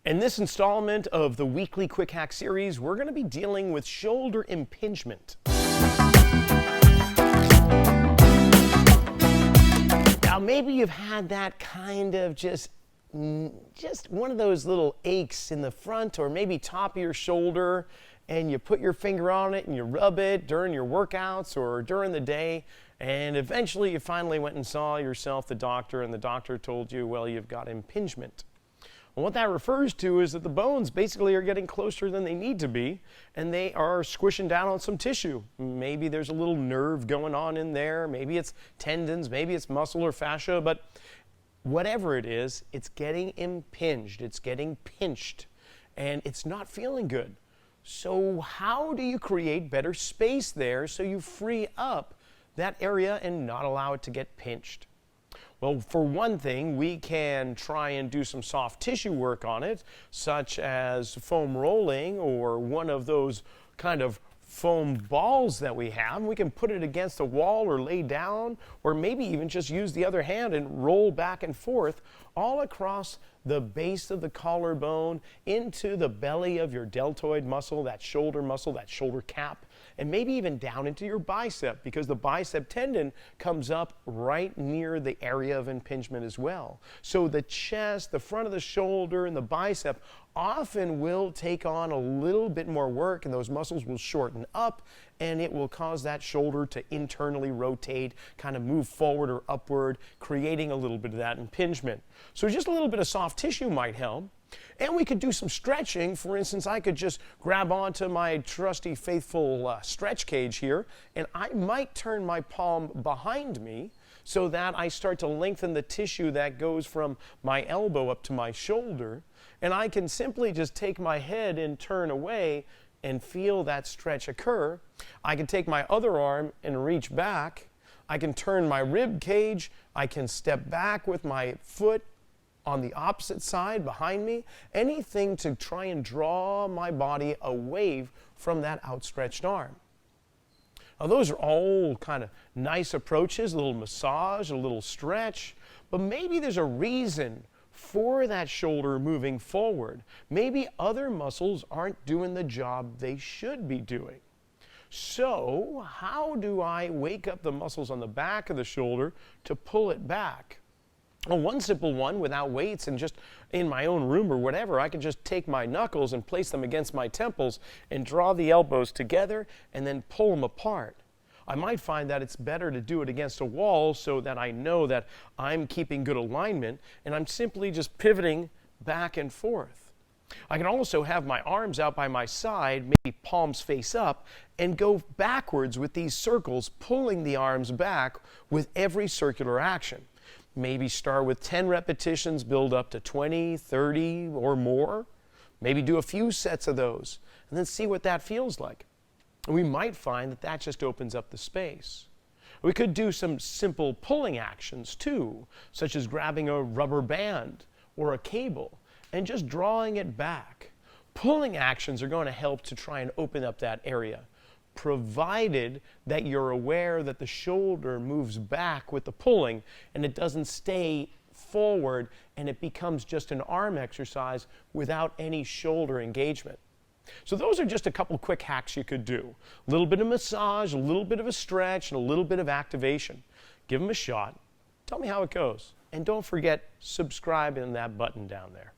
In this installment of the weekly Quick Hack series, we're going to be dealing with shoulder impingement. Now, maybe you've had that kind of just one of those little aches in the front or maybe top of your shoulder, and you put your finger on it and you rub it during your workouts or during the day, and eventually you finally went and saw yourself the doctor, and the doctor told you, well, you've got impingement. Well, what that refers to is that the bones basically are getting closer than they need to be, and they are squishing down on some tissue. Maybe there's a little nerve going on in there, maybe it's tendons, maybe it's muscle or fascia, but whatever it is, it's getting impinged, it's getting pinched, and it's not feeling good. So how do you create better space there so you free up that area and not allow it to get pinched? Well, for one thing, we can try and do some soft tissue work on it, such as foam rolling or one of those kind of foam balls that we have. We can put it against a wall or lay down, or maybe even just use the other hand and roll back and forth all across the base of the collarbone into the belly of your deltoid muscle, that shoulder cap, and maybe even down into your bicep, because the bicep tendon comes up right near the area of impingement as well. So the chest, the front of the shoulder, and the bicep often will take on a little bit more work, and those muscles will shorten up, and it will cause that shoulder to internally rotate, kind of move forward or upward, creating a little bit of that impingement. So just a little bit of soft tissue might help. And we could do some stretching. For instance, I could just grab onto my trusty, faithful stretch cage here, and I might turn my palm behind me so that I start to lengthen the tissue that goes from my elbow up to my shoulder. And I can simply just take my head and turn away and feel that stretch occur. I can take my other arm and reach back. I can turn my rib cage. I can step back with my foot on the opposite side behind me, anything to try and draw my body away from that outstretched arm. Now, those are all kind of nice approaches, a little massage, a little stretch, but maybe there's a reason for that shoulder moving forward. Maybe other muscles aren't doing the job they should be doing. So, how do I wake up the muscles on the back of the shoulder to pull it back? Well, one simple one, without weights and just in my own room or whatever, I can just take my knuckles and place them against my temples and draw the elbows together and then pull them apart. I might find that it's better to do it against a wall so that I know that I'm keeping good alignment and I'm simply just pivoting back and forth. I can also have my arms out by my side, maybe palms face up, and go backwards with these circles, pulling the arms back with every circular action. Maybe start with 10 repetitions, build up to 20, 30 or more. Maybe do a few sets of those and then see what that feels like. And we might find that that just opens up the space. We could do some simple pulling actions too, such as grabbing a rubber band or a cable and just drawing it back. Pulling actions are going to help to try and open up that area, provided that you're aware that the shoulder moves back with the pulling and it doesn't stay forward and it becomes just an arm exercise without any shoulder engagement. So those are just a couple quick hacks you could do. A little bit of massage, a little bit of a stretch, and a little bit of activation. Give them a shot. Tell me how it goes. And don't forget, subscribe in that button down there.